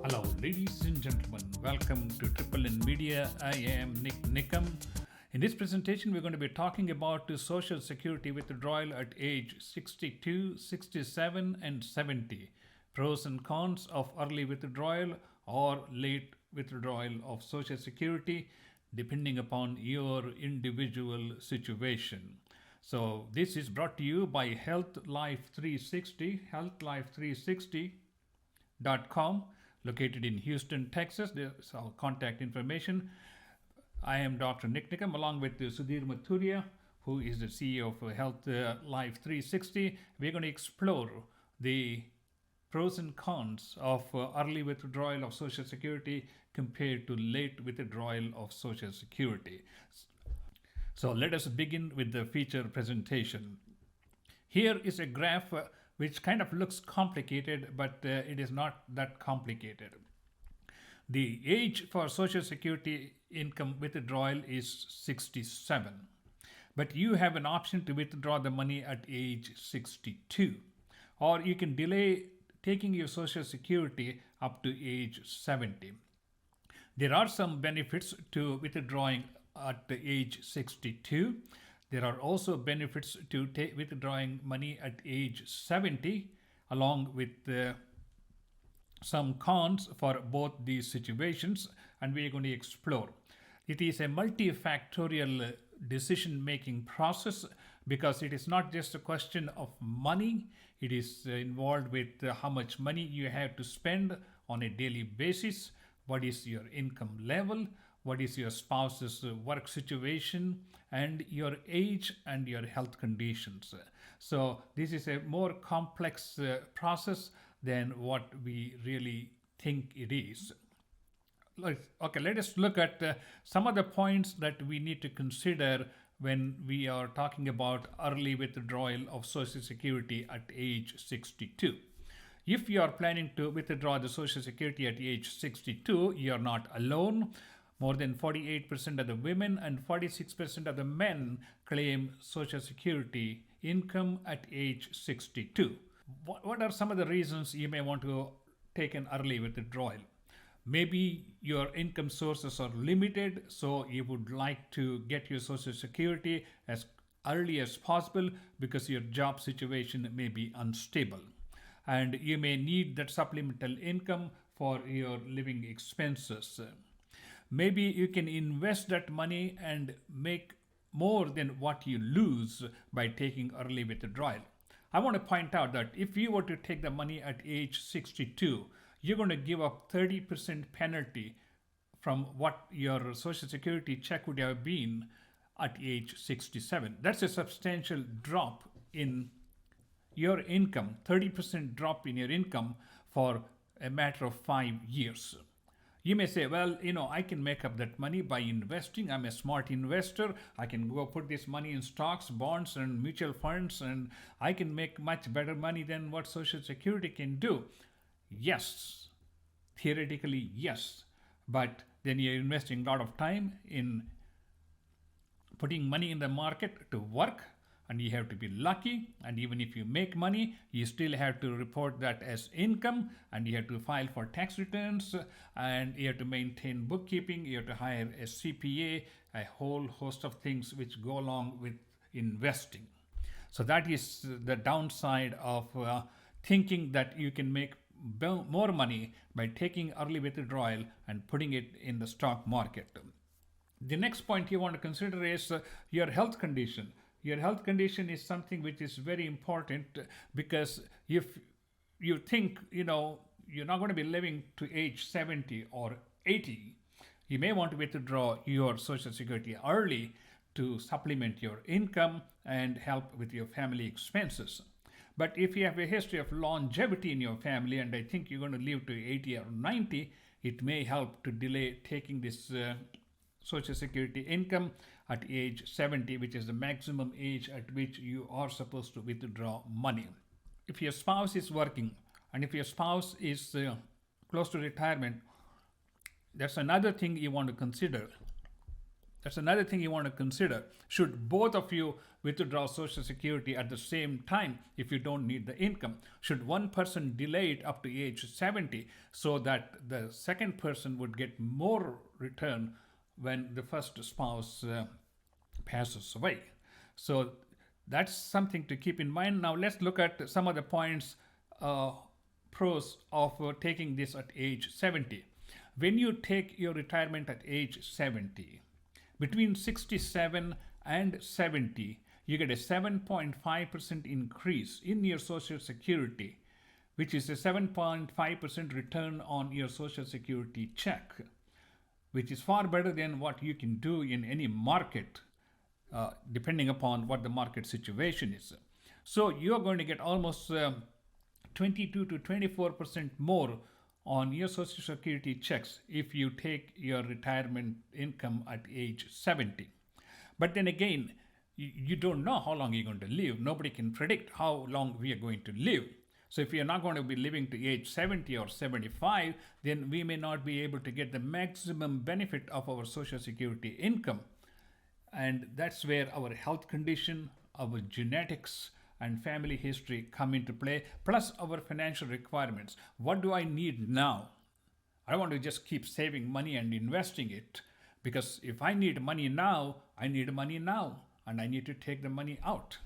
Hello, ladies and gentlemen. Welcome to Triple N Media. I am NIK NIKAM. In this presentation, we're going to be talking about the Social Security withdrawal at age 62, 67, and 70. Pros and cons of early withdrawal or late withdrawal of Social Security, depending upon your individual situation. So, this is brought to you by Health Life 360, healthlife360.com, located in Houston, Texas. There's our contact information. I am Dr. NIK NIKAM along with Sudhir Mathuria, who is the CEO of Health Life 360. We're going to explore the pros and cons of early withdrawal of Social Security compared to late withdrawal of Social Security. So let us begin with the feature presentation. Here is a graph which kind of looks complicated, but it is not that complicated. The age for Social Security income withdrawal is 67, but you have an option to withdraw the money at age 62, or you can delay taking your Social Security up to age 70. There are some benefits to withdrawing at the age 62. There are also benefits to withdrawing money at age 70, along with some cons for both these situations, and we are going to explore. It is a multifactorial decision making process because it is not just a question of money, it is involved with how much money you have to spend on a daily basis, what is your income level, what is your spouse's work situation, and your age and your health conditions. So this is a more complex process than what we really think it is. Okay, let us look at some of the points that we need to consider when we are talking about early withdrawal of Social Security at age 62. If you are planning to withdraw the Social Security at age 62, you are not alone. More than 48% of the women and 46% of the men claim Social Security income at age 62. What are some of the reasons you may want to take an early withdrawal? Maybe your income sources are limited, so you would like to get your Social Security as early as possible because your job situation may be unstable. And you may need that supplemental income for your living expenses. Maybe you can invest that money and make more than what you lose by taking early withdrawal. I want to point out that if you were to take the money at age 62, you're going to give up 30% penalty from what your Social Security check would have been at age 67. That's a substantial drop in your income, 30% drop in your income for a matter of 5 years. You may say, well, I can make up that money by investing. I'm a smart investor. I can go put this money in stocks, bonds, and mutual funds, and I can make much better money than what Social Security can do. Yes, theoretically, yes. But then you're investing a lot of time in putting money in the market to work, and you have to be lucky. And even if you make money, you still have to report that as income, and you have to file for tax returns, and you have to maintain bookkeeping, you have to hire a CPA, a whole host of things which go along with investing. So that is the downside of thinking that you can make more money by taking early withdrawal and putting it in the stock market. The next point you want to consider is your health condition. Your health condition is something which is very important because if you think, you're not going to be living to age 70 or 80, you may want to withdraw your Social Security early to supplement your income and help with your family expenses. But if you have a history of longevity in your family, and I think you're going to live to 80 or 90, it may help to delay taking this Social Security income at age 70, which is the maximum age at which you are supposed to withdraw money. If your spouse is working and if your spouse is close to retirement, that's another thing you want to consider. That's another thing you want to consider. Should both of you withdraw Social Security at the same time if you don't need the income? Should one person delay it up to age 70 so that the second person would get more return when the first spouse passes away? So that's something to keep in mind. Now let's look at some of the points, pros of taking this at age 70. When you take your retirement at age 70, between 67 and 70, you get a 7.5% increase in your Social Security, which is a 7.5% return on your Social Security check, which is far better than what you can do in any market, depending upon what the market situation is. So you're going to get almost 22 to 24% more on your Social Security checks if you take your retirement income at age 70. But then again, you don't know how long you're going to live. Nobody can predict how long we are going to live. So if you're not going to be living to age 70 or 75, then we may not be able to get the maximum benefit of our Social Security income. And that's where our health condition, our genetics, and family history come into play, plus our financial requirements. What do I need now? I want to just keep saving money and investing it, because if I need money now, I need money now, and I need to take the money out.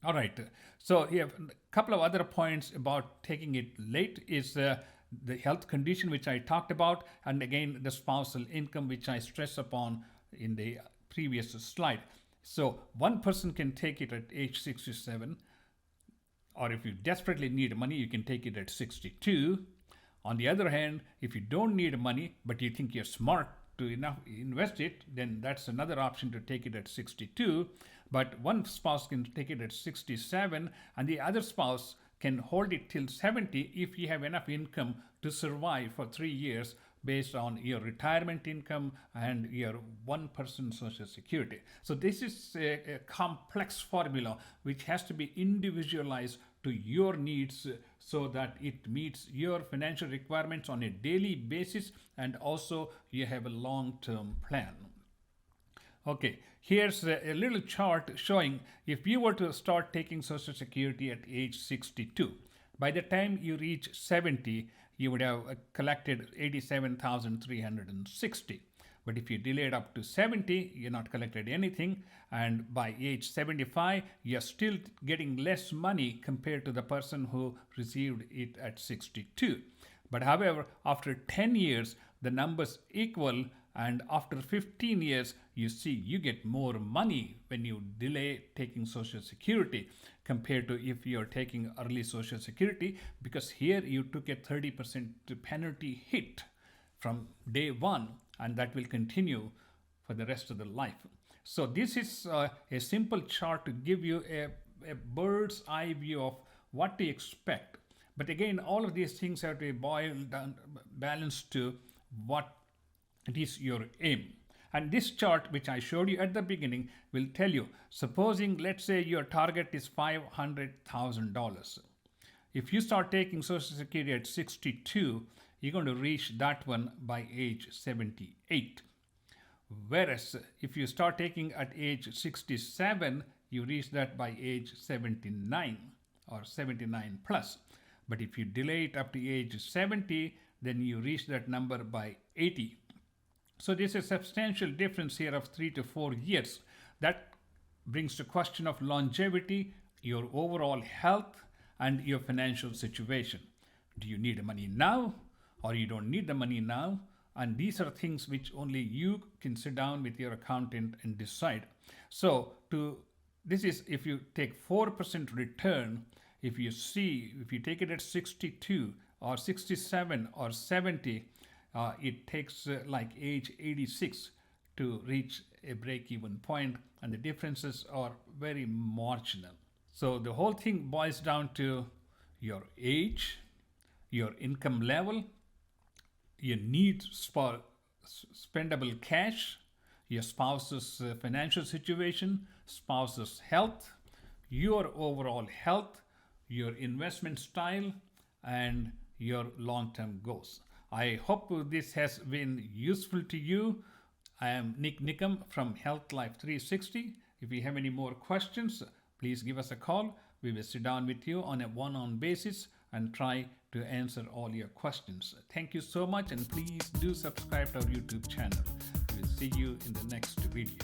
All right, so a couple of other points about taking it late is the health condition, which I talked about, and again, the spousal income, which I stress upon in the previous slide. So one person can take it at age 67, or if you desperately need money, you can take it at 62. On the other hand, if you don't need money, but you think you're smart to invest it, then that's another option to take it at 62. But one spouse can take it at 67, and the other spouse can hold it till 70 if you have enough income to survive for 3 years based on your retirement income and your one-person Social Security. So this is a complex formula which has to be individualized to your needs so that it meets your financial requirements on a daily basis, and also you have a long-term plan. Okay, here's a little chart showing if you were to start taking Social Security at age 62, by the time you reach 70, you would have collected 87,360. But if you delayed up to 70, you're not collected anything. And by age 75, you're still getting less money compared to the person who received it at 62. But however, after 10 years, the numbers equal. And after 15 years, you see you get more money when you delay taking Social Security compared to if you're taking early Social Security, because here you took a 30% penalty hit from day one, and that will continue for the rest of the life. So this is a simple chart to give you a bird's eye view of what to expect. But again, all of these things have to be boiled down, balanced to what it is your aim. And this chart, which I showed you at the beginning, will tell you, supposing, let's say your target is $500,000. If you start taking Social Security at 62, you're going to reach that one by age 78. Whereas if you start taking at age 67, you reach that by age 79 or 79 plus. But if you delay it up to age 70, then you reach that number by 80. So there's a substantial difference here of 3 to 4 years. That brings the question of longevity, your overall health, and your financial situation. Do you need the money now, or you don't need the money now? And these are things which only you can sit down with your accountant and decide. So this is if you take 4% return, if you take it at 62 or 67 or 70, it takes like age 86 to reach a break-even point, and the differences are very marginal. So the whole thing boils down to your age, your income level, your needs for spendable cash, your spouse's financial situation, spouse's health, your overall health, your investment style, and your long-term goals. I hope this has been useful to you, I am NIK NIKAM from Health Life 360. If you have any more questions, please give us a call. We will sit down with you on a one-on basis and try to answer all your questions. Thank you so much, and please do subscribe to our YouTube channel. We'll see you in the next video.